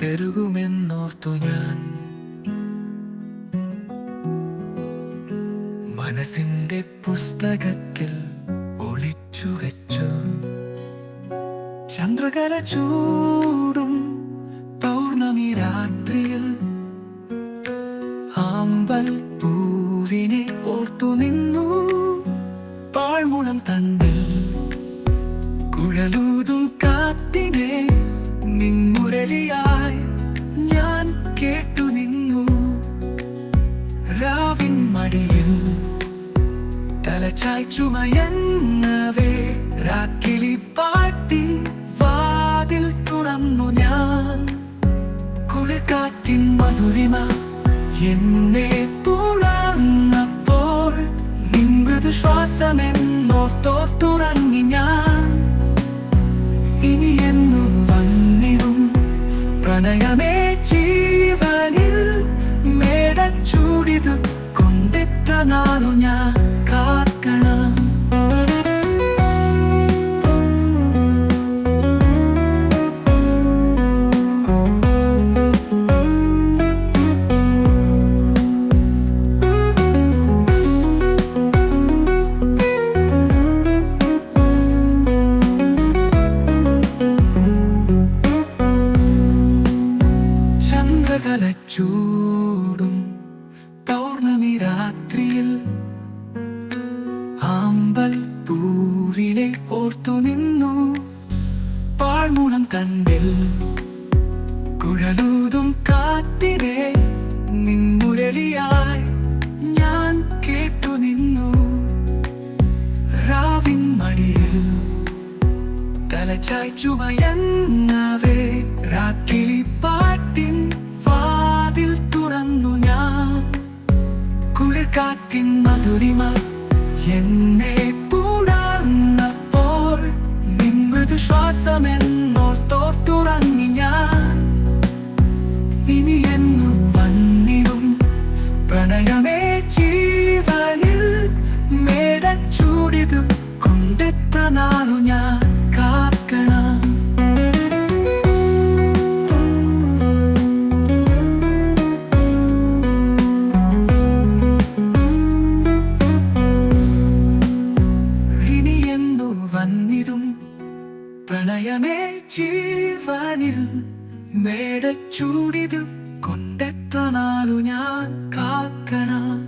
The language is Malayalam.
പെരുകുമെന്നോർത്തു ഞാൻ. മനസ്സിന്റെ പുസ്തകത്തിൽ ഒളിച്ചു വെച്ചു ചന്ദ്രകല ചൂടും പൗർണമി രാത്രിയിൽ. ആമ്പൽ പൂവിനെ ഓർത്തു നിന്നു പാഴ്മുളം തണ്ടിൽ. കുഴലൂതും കാറ്റിനെ നിൻമുരളിയായി ഞാൻ കേട്ടു നിന്നു. രാവിൻ മടിയിൽ തലചായ്ച്ചുമയങ്ങവേ രാക്കിളി പാട്ടി വാതിൽ തുറന്നു ഞാൻ. കുളിർക്കാറ്റിൻ മധുരിമ എന്നെ തുറന്നപ്പോൾ നിൻ മൃദുശ്വാസമെന്നോർത്തോർത്തുറങ്ങി ഞാൻ. ഇനി എന്നു വന്നിടും പ്രണയമേ ജീവനിൽ മേടച്ചൂടിതു കൊണ്ടെത്ര നാളു ഞാൻ കാക്കണം. ചൂടും പൗർണമി രാത്രിയിൽ ആമ്പൽ പൂവിനെ ഓർത്തു നിന്നു പാഴ്മുളം കണ്ടിൽ. കുഴലൂതും കാറ്റിനെ നിൻമുരളിയായി ഞാൻ കേട്ടു നിന്നു. രാവിൻ മടിയിൽ തലചായ്ച്ചുമയങ്ങവേ രാക്കിളി പാട്ടിൻ വാതിൽ തുറന്നു ഞാൻ. കുളിർക്കാറ്റിൻ മധുരിമ എന്നെ പുണർന്നപ്പോൾ നിൻ മൃദുശ്വാസമെന്നോർത്തോർത്തുറങ്ങി ഞാൻ. ഇനി എന്നു വന്നിടും പ്രണയമേ ജീവനിൽ മേടച്ചൂടിതു കൊണ്ടെത്ര നാളു ഞാൻ കാക്കണം. വന്നിടും പ്രണയമേ ജീവനിൽ മേടച്ചൂടിതു കൊണ്ടെത്ര നാളു ഞാൻ കാക്കണം.